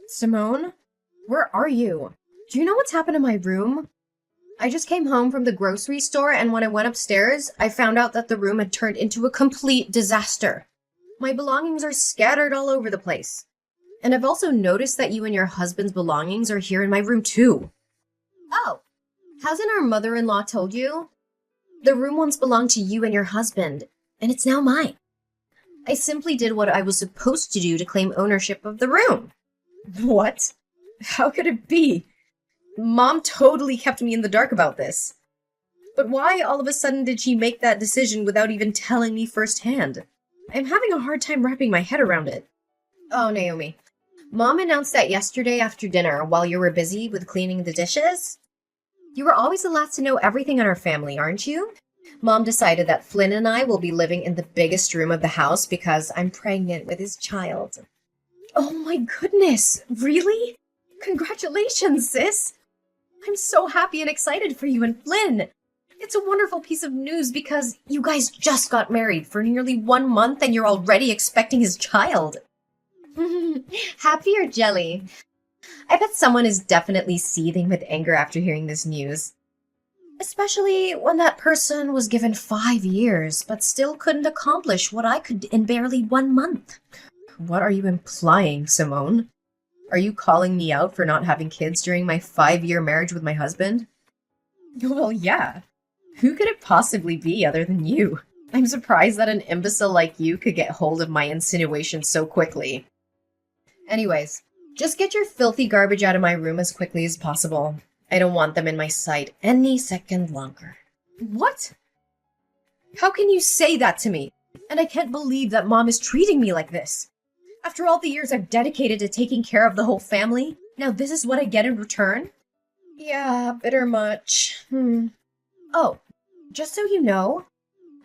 Simone? Where are you? Do you know what's happened in my room? I just came home from the grocery store, and when I went upstairs, I found out that the room had turned into a complete disaster. My belongings are scattered all over the place. And I've also noticed that you and your husband's belongings are here in my room too. Oh, hasn't our mother-in-law told you? The room once belonged to you and your husband, and it's now mine. I simply did what I was supposed to do to claim ownership of the room. What? How could it be? Mom totally kept me in the dark about this. But why all of a sudden did she make that decision without even telling me firsthand? I'm having a hard time wrapping my head around it. Oh, Naomi. Mom announced that yesterday after dinner while you were busy with cleaning the dishes. You were always the last to know everything in our family, aren't you? Mom decided that Flynn and I will be living in the biggest room of the house because I'm pregnant with his child. Oh my goodness, really? Congratulations, sis! I'm so happy and excited for you and Flynn. It's a wonderful piece of news because you guys just got married for nearly 1 month and you're already expecting his child. Happy or jelly? I bet someone is definitely seething with anger after hearing this news. Especially when that person was given 5 years, but still couldn't accomplish what I could in barely 1 month. What are you implying, Simone? Are you calling me out for not having kids during my 5-year marriage with my husband? Well, yeah. Who could it possibly be other than you? I'm surprised that an imbecile like you could get hold of my insinuation so quickly. Anyways, just get your filthy garbage out of my room as quickly as possible. I don't want them in my sight any second longer. What? How can you say that to me? And I can't believe that Mom is treating me like this. After all the years I've dedicated to taking care of the whole family, now this is what I get in return? Yeah, bitter much. Oh, just so you know,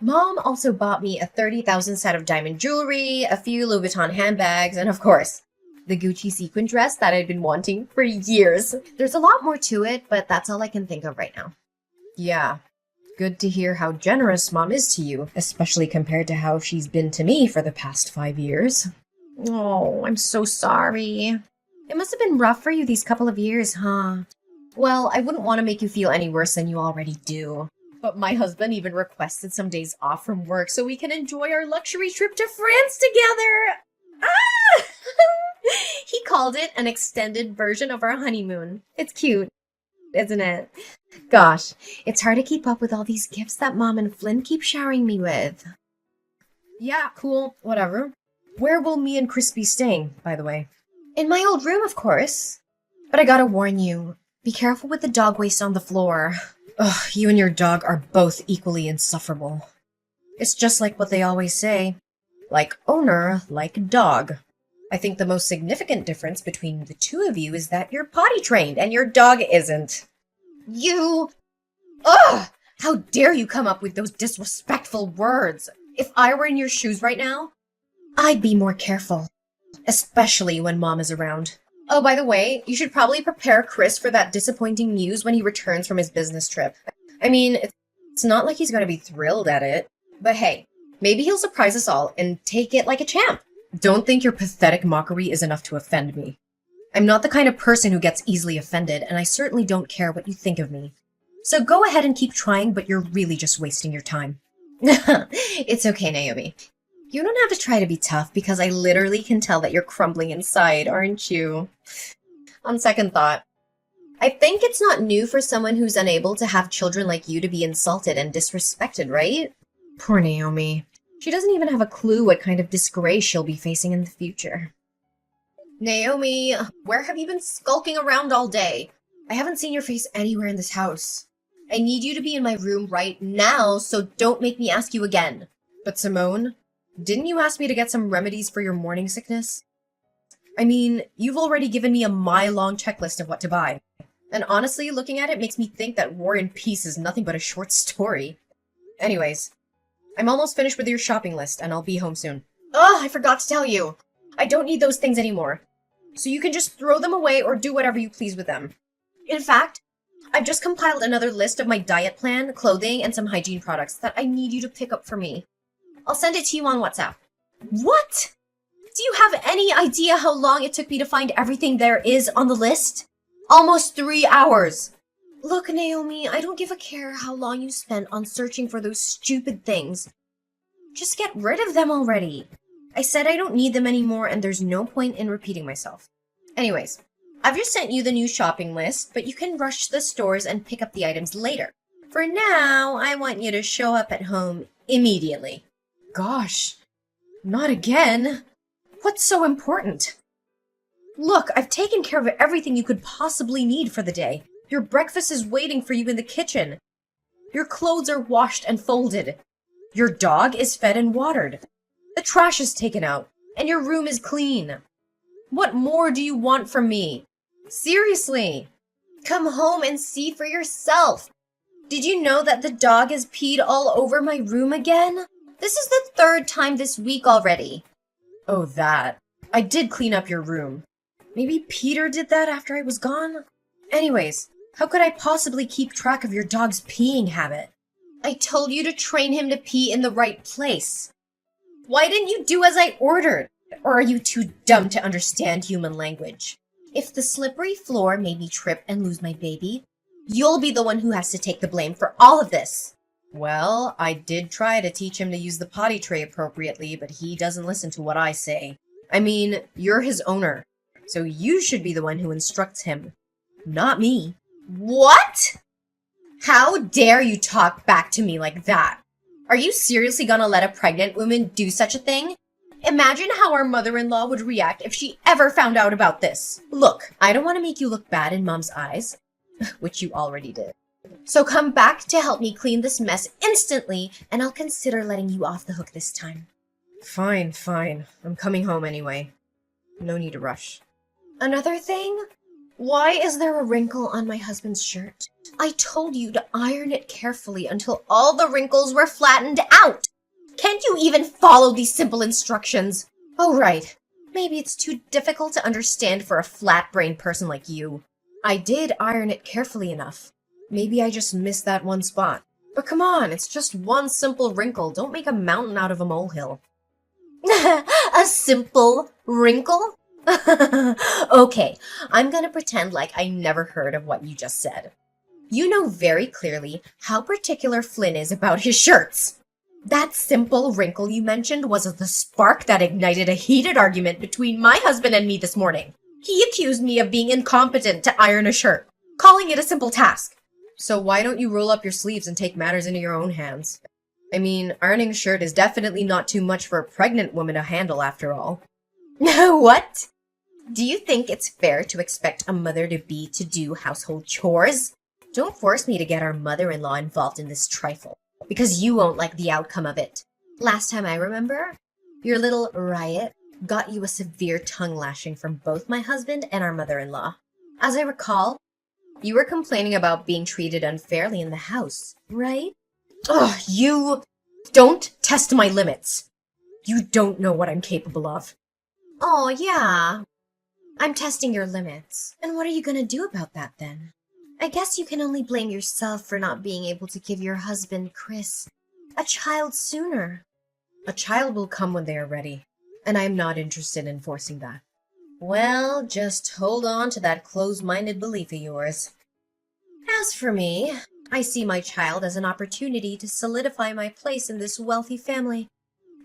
Mom also bought me a 30,000 set of diamond jewelry, a few Louis Vuitton handbags, and of course, the Gucci sequin dress that I'd been wanting for years. There's a lot more to it, but that's all I can think of right now. Yeah, good to hear how generous Mom is to you, especially compared to how she's been to me for the past 5 years. Oh, I'm so sorry. It must have been rough for you these couple of years, huh? Well, I wouldn't want to make you feel any worse than you already do. But my husband even requested some days off from work so we can enjoy our luxury trip to France together. Ah! He called it an extended version of our honeymoon. It's cute, isn't it? Gosh, it's hard to keep up with all these gifts that Mom and Flynn keep showering me with. Yeah, cool, whatever. Where will me and Chris be staying, by the way? In my old room, of course. But I gotta warn you, be careful with the dog waste on the floor. Ugh, you and your dog are both equally insufferable. It's just like what they always say. Like owner, like dog. I think the most significant difference between the two of you is that you're potty trained and your dog isn't. You... Ugh! How dare you come up with those disrespectful words? If I were in your shoes right now, I'd be more careful. Especially when Mom is around. Oh, by the way, you should probably prepare Chris for that disappointing news when he returns from his business trip. I mean, it's not like he's going to be thrilled at it. But hey, maybe he'll surprise us all and take it like a champ. Don't think your pathetic mockery is enough to offend me. I'm not the kind of person who gets easily offended, and I certainly don't care what you think of me. So go ahead and keep trying, but you're really just wasting your time. It's okay, Naomi. You don't have to try to be tough because I literally can tell that you're crumbling inside, aren't you? On second thought, I think it's not new for someone who's unable to have children like you to be insulted and disrespected, right? Poor Naomi. She doesn't even have a clue what kind of disgrace she'll be facing in the future. Naomi, where have you been skulking around all day? I haven't seen your face anywhere in this house. I need you to be in my room right now, so don't make me ask you again. But Simone, didn't you ask me to get some remedies for your morning sickness? I mean, you've already given me a mile-long checklist of what to buy. And honestly, looking at it makes me think that War and Peace is nothing but a short story. Anyways, I'm almost finished with your shopping list, and I'll be home soon. Ugh, I forgot to tell you. I don't need those things anymore. So you can just throw them away or do whatever you please with them. In fact, I've just compiled another list of my diet plan, clothing, and some hygiene products that I need you to pick up for me. I'll send it to you on WhatsApp. What? Do you have any idea how long it took me to find everything there is on the list? Almost 3 hours. Look, Naomi, I don't give a care how long you spent on searching for those stupid things. Just get rid of them already. I said I don't need them anymore, and there's no point in repeating myself. Anyways, I've just sent you the new shopping list, but you can rush to the stores and pick up the items later. For now, I want you to show up at home immediately. Gosh, not again. What's so important? Look, I've taken care of everything you could possibly need for the day. Your breakfast is waiting for you in the kitchen. Your clothes are washed and folded. Your dog is fed and watered. The trash is taken out, and your room is clean. What more do you want from me? Seriously, come home and see for yourself. Did you know that the dog has peed all over my room again? This is the 3rd time this week already. Oh, that. I did clean up your room. Maybe Peter did that after I was gone? Anyways, how could I possibly keep track of your dog's peeing habit? I told you to train him to pee in the right place. Why didn't you do as I ordered? Or are you too dumb to understand human language? If the slippery floor made me trip and lose my baby, you'll be the one who has to take the blame for all of this. Well, I did try to teach him to use the potty tray appropriately, but he doesn't listen to what I say. I mean, you're his owner, so you should be the one who instructs him, not me. What? How dare you talk back to me like that? Are you seriously gonna let a pregnant woman do such a thing? Imagine how our mother-in-law would react if she ever found out about this. Look, I don't want to make you look bad in Mom's eyes, which you already did. So come back to help me clean this mess instantly, and I'll consider letting you off the hook this time. Fine. I'm coming home anyway. No need to rush. Another thing? Why is there a wrinkle on my husband's shirt? I told you to iron it carefully until all the wrinkles were flattened out. Can't you even follow these simple instructions? Oh, right. Maybe it's too difficult to understand for a flat-brained person like you. I did iron it carefully enough. Maybe I just missed that one spot. But come on, it's just one simple wrinkle. Don't make a mountain out of a molehill. A simple wrinkle? Okay, I'm gonna pretend like I never heard of what you just said. You know very clearly how particular Flynn is about his shirts. That simple wrinkle you mentioned was the spark that ignited a heated argument between my husband and me this morning. He accused me of being incompetent to iron a shirt, calling it a simple task. So why don't you roll up your sleeves and take matters into your own hands? I mean, ironing a shirt is definitely not too much for a pregnant woman to handle after all. What? Do you think it's fair to expect a mother-to-be to do household chores? Don't force me to get our mother-in-law involved in this trifle, because you won't like the outcome of it. Last time I remember, your little riot got you a severe tongue lashing from both my husband and our mother-in-law. As I recall, you were complaining about being treated unfairly in the house, right? Ugh, you don't test my limits. You don't know what I'm capable of. Oh, yeah. I'm testing your limits. And what are you gonna do about that, then? I guess you can only blame yourself for not being able to give your husband, Chris, a child sooner. A child will come when they are ready, and I am not interested in forcing that. Well, just hold on to that closed-minded belief of yours. As for me, I see my child as an opportunity to solidify my place in this wealthy family.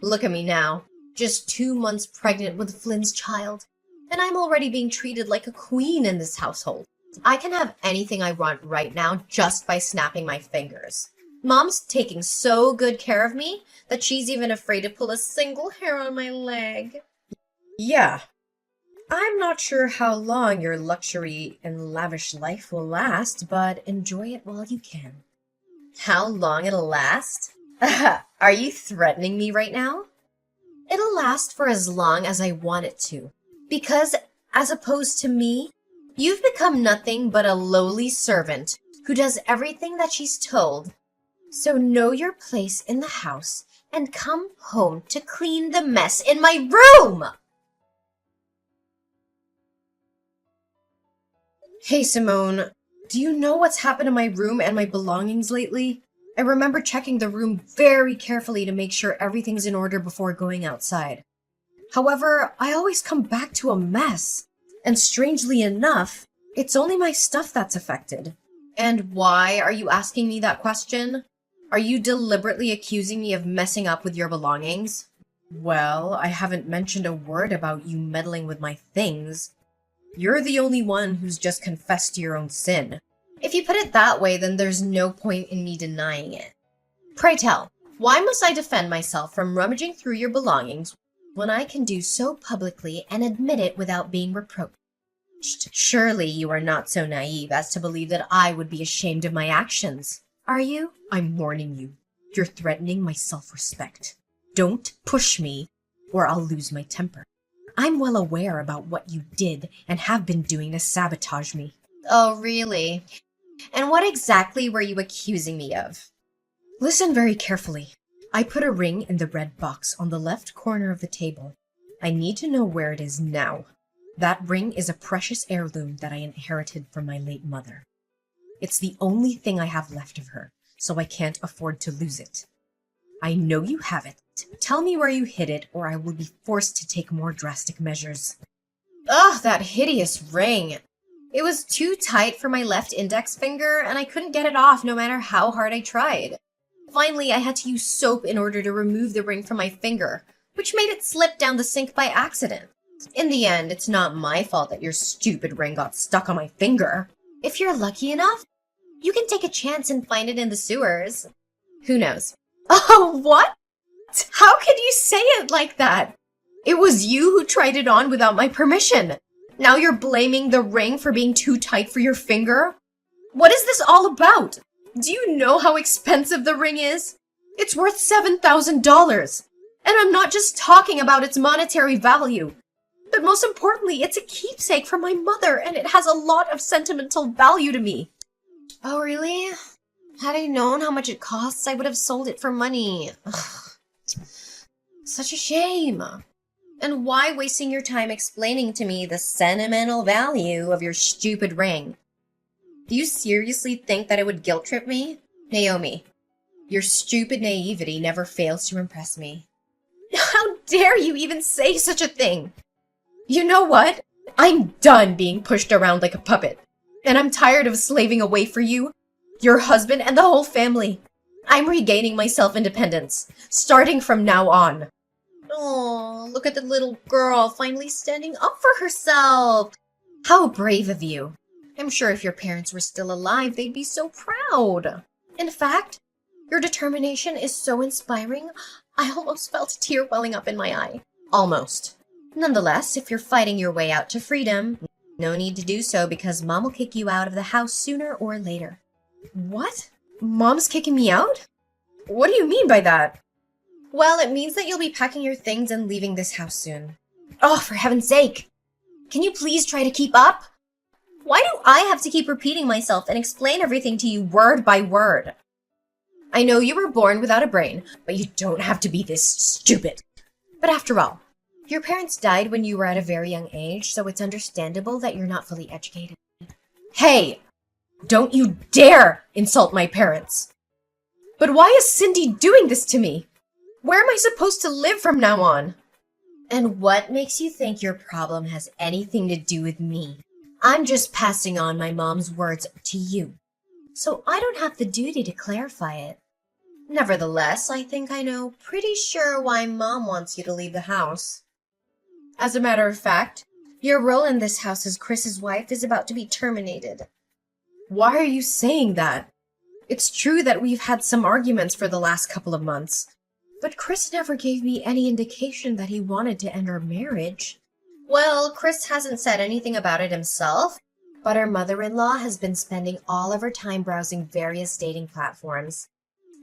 Look at me now, just 2 months pregnant with Flynn's child, and I'm already being treated like a queen in this household. I can have anything I want right now just by snapping my fingers. Mom's taking so good care of me that she's even afraid to pull a single hair on my leg. Yeah. I'm not sure how long your luxury and lavish life will last, but enjoy it while you can. How long it'll last? Are you threatening me right now? It'll last for as long as I want it to. Because, as opposed to me, you've become nothing but a lowly servant who does everything that she's told. So know your place in the house and come home to clean the mess in my room! Hey, Simone, do you know what's happened to my room and my belongings lately? I remember checking the room very carefully to make sure everything's in order before going outside. However, I always come back to a mess. And strangely enough, it's only my stuff that's affected. And why are you asking me that question? Are you deliberately accusing me of messing up with your belongings? Well, I haven't mentioned a word about you meddling with my things. You're the only one who's just confessed to your own sin. If you put it that way, then there's no point in me denying it. Pray tell, why must I defend myself from rummaging through your belongings when I can do so publicly and admit it without being reproached? Surely you are not so naive as to believe that I would be ashamed of my actions, are you? I'm warning you. You're threatening my self-respect. Don't push me, or I'll lose my temper. I'm well aware about what you did and have been doing to sabotage me. Oh, really? And what exactly were you accusing me of? Listen very carefully. I put a ring in the red box on the left corner of the table. I need to know where it is now. That ring is a precious heirloom that I inherited from my late mother. It's the only thing I have left of her, so I can't afford to lose it. I know you have it. Tell me where you hid it, or I will be forced to take more drastic measures. Ugh, that hideous ring. It was too tight for my left index finger, and I couldn't get it off no matter how hard I tried. Finally, I had to use soap in order to remove the ring from my finger, which made it slip down the sink by accident. In the end, it's not my fault that your stupid ring got stuck on my finger. If you're lucky enough, you can take a chance and find it in the sewers. Who knows? Oh, what? How could you say it like that? It was you who tried it on without my permission. Now you're blaming the ring for being too tight for your finger? What is this all about? Do you know how expensive the ring is? It's worth $7,000. And I'm not just talking about its monetary value. But most importantly, it's a keepsake from my mother, and it has a lot of sentimental value to me. Oh, really? Had I known how much it costs, I would have sold it for money. Ugh. Such a shame. And why wasting your time explaining to me the sentimental value of your stupid ring? Do you seriously think that it would guilt trip me? Naomi, your stupid naivety never fails to impress me. How dare you even say such a thing? You know what? I'm done being pushed around like a puppet. And I'm tired of slaving away for you, your husband, and the whole family. I'm regaining my self-independence, starting from now on. Oh, look at the little girl finally standing up for herself. How brave of you. I'm sure if your parents were still alive, they'd be so proud. In fact, your determination is so inspiring, I almost felt a tear welling up in my eye. Almost. Nonetheless, if you're fighting your way out to freedom, no need to do so because Mom will kick you out of the house sooner or later. What? Mom's kicking me out? What do you mean by that? Well, it means that you'll be packing your things and leaving this house soon. Oh, for heaven's sake! Can you please try to keep up? Why do I have to keep repeating myself and explain everything to you word by word? I know you were born without a brain, but you don't have to be this stupid. But after all, your parents died when you were at a very young age, so it's understandable that you're not fully educated. Hey! Don't you dare insult my parents! But why is Cindy doing this to me? Where am I supposed to live from now on? And what makes you think your problem has anything to do with me? I'm just passing on my mom's words to you, so I don't have the duty to clarify it. Nevertheless, I think I know pretty sure why Mom wants you to leave the house. As a matter of fact, your role in this house as Chris's wife is about to be terminated. Why are you saying that? It's true that we've had some arguments for the last couple of months, but Chris never gave me any indication that he wanted to end our marriage. Well, Chris hasn't said anything about it himself, but our mother-in-law has been spending all of her time browsing various dating platforms.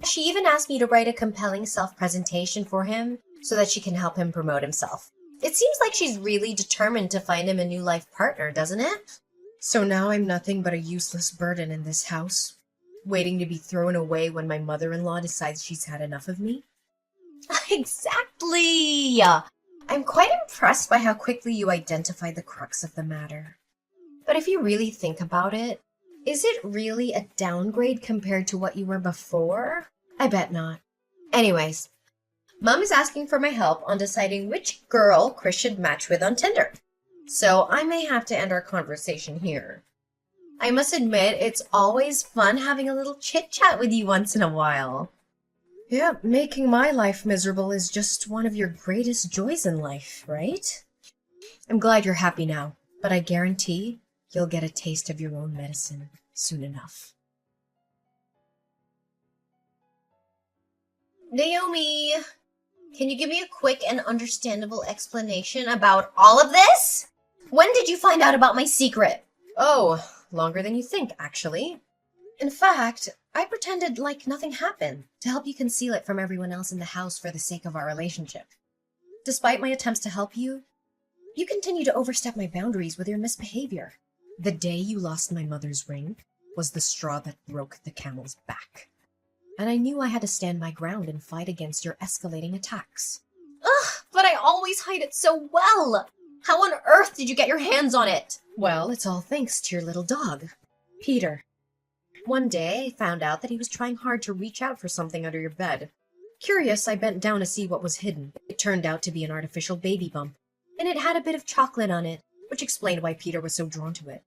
She even asked me to write a compelling self-presentation for him so that she can help him promote himself. It seems like she's really determined to find him a new life partner, doesn't it? So now I'm nothing but a useless burden in this house, waiting to be thrown away when my mother-in-law decides she's had enough of me? Exactly! I'm quite impressed by how quickly you identified the crux of the matter. But if you really think about it, is it really a downgrade compared to what you were before? I bet not. Anyways, Mom is asking for my help on deciding which girl Chris should match with on Tinder. So I may have to end our conversation here. I must admit, it's always fun having a little chit-chat with you once in a while. Yeah, making my life miserable is just one of your greatest joys in life, right? I'm glad you're happy now, but I guarantee you'll get a taste of your own medicine soon enough. Naomi, can you give me a quick and understandable explanation about all of this? When did you find out about my secret? Oh, longer than you think, actually. In fact, I pretended like nothing happened to help you conceal it from everyone else in the house for the sake of our relationship. Despite my attempts to help you, you continue to overstep my boundaries with your misbehavior. The day you lost my mother's ring was the straw that broke the camel's back. And I knew I had to stand my ground and fight against your escalating attacks. Ugh, but I always hide it so well! How on earth did you get your hands on it? Well, it's all thanks to your little dog, Peter. One day, I found out that he was trying hard to reach out for something under your bed. Curious, I bent down to see what was hidden. It turned out to be an artificial baby bump, and it had a bit of chocolate on it, which explained why Peter was so drawn to it.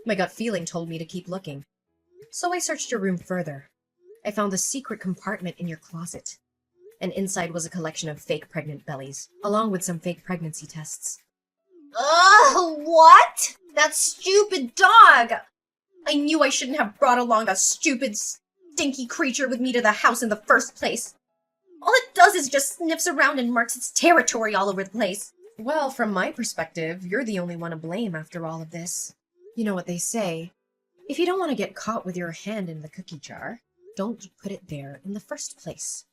My gut feeling told me to keep looking. So I searched your room further. I found the secret compartment in your closet, and inside was a collection of fake pregnant bellies, along with some fake pregnancy tests. Ugh, what? That stupid dog! I knew I shouldn't have brought along a stupid, stinky creature with me to the house in the first place. All it does is just sniffs around and marks its territory all over the place. Well, from my perspective, you're the only one to blame after all of this. You know what they say, if you don't want to get caught with your hand in the cookie jar, don't put it there in the first place.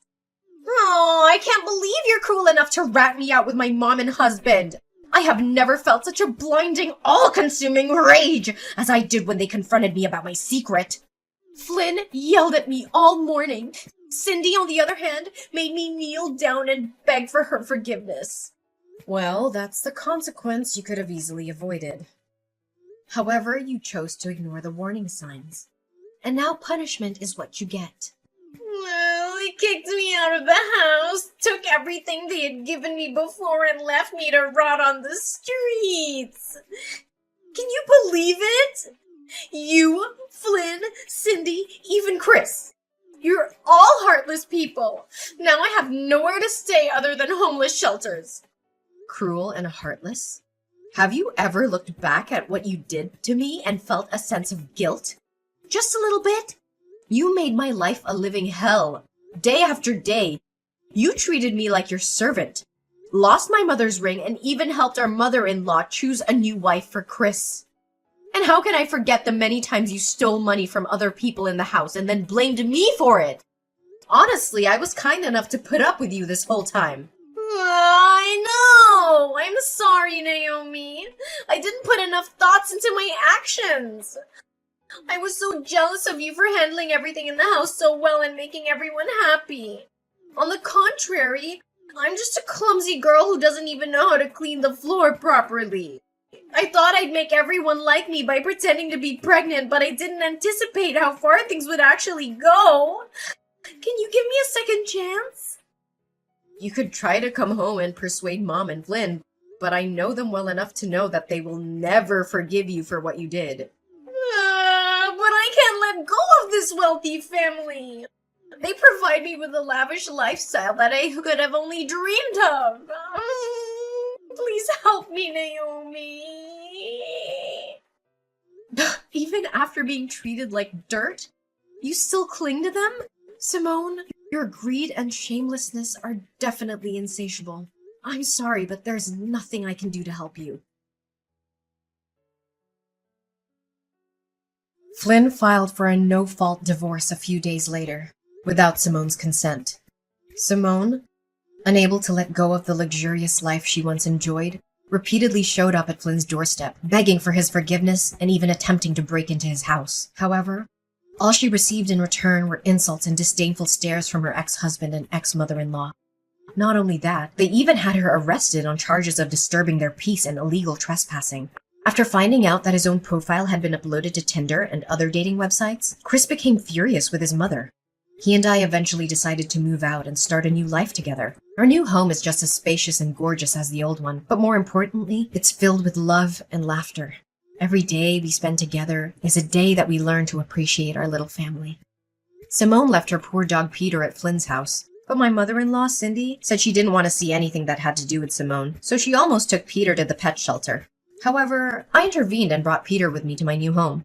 Oh, I can't believe you're cruel enough to rat me out with my mom and husband. I have never felt such a blinding, all-consuming rage as I did when they confronted me about my secret. Flynn yelled at me all morning. Cindy, on the other hand, made me kneel down and beg for her forgiveness. Well, that's the consequence you could have easily avoided. However, you chose to ignore the warning signs. And now punishment is what you get. Well, they kicked me out of the house, took everything they had given me before, and left me to rot on the streets. Can you believe it? You, Flynn, Cindy, even Chris. You're all heartless people. Now I have nowhere to stay other than homeless shelters. Cruel and heartless? Have you ever looked back at what you did to me and felt a sense of guilt? Just a little bit? You made my life a living hell. Day after day. You treated me like your servant. Lost my mother's ring and even helped our mother-in-law choose a new wife for Chris. And how can I forget the many times you stole money from other people in the house and then blamed me for it? Honestly, I was kind enough to put up with you this whole time. I know! I'm sorry, Naomi. I didn't put enough thoughts into my actions. I was so jealous of you for handling everything in the house so well and making everyone happy. On the contrary, I'm just a clumsy girl who doesn't even know how to clean the floor properly. I thought I'd make everyone like me by pretending to be pregnant, but I didn't anticipate how far things would actually go. Can you give me a second chance? You could try to come home and persuade Mom and Flynn, but I know them well enough to know that they will never forgive you for what you did. But I can't let go of this wealthy family. They provide me with a lavish lifestyle that I could have only dreamed of. Please help me, Naomi. Even after being treated like dirt, you still cling to them? Simone, your greed and shamelessness are definitely insatiable. I'm sorry, but there's nothing I can do to help you. Flynn filed for a no-fault divorce a few days later, without Simone's consent. Simone, unable to let go of the luxurious life she once enjoyed, repeatedly showed up at Flynn's doorstep, begging for his forgiveness and even attempting to break into his house. However, all she received in return were insults and disdainful stares from her ex-husband and ex-mother-in-law. Not only that, they even had her arrested on charges of disturbing their peace and illegal trespassing. After finding out that his own profile had been uploaded to Tinder and other dating websites, Chris became furious with his mother. He and I eventually decided to move out and start a new life together. Our new home is just as spacious and gorgeous as the old one, but more importantly, it's filled with love and laughter. Every day we spend together is a day that we learn to appreciate our little family. Simone left her poor dog Peter at Flynn's house, but my mother-in-law, Cindy, said she didn't want to see anything that had to do with Simone, so she almost took Peter to the pet shelter. However, I intervened and brought Peter with me to my new home.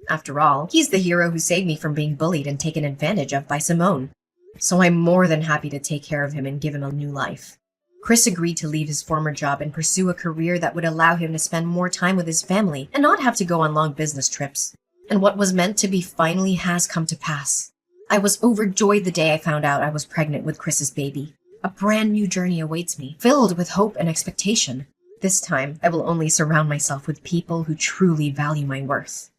After all, he's the hero who saved me from being bullied and taken advantage of by Simone. So I'm more than happy to take care of him and give him a new life. Chris agreed to leave his former job and pursue a career that would allow him to spend more time with his family and not have to go on long business trips. And what was meant to be finally has come to pass. I was overjoyed the day I found out I was pregnant with Chris's baby. A brand new journey awaits me, filled with hope and expectation. This time, I will only surround myself with people who truly value my worth.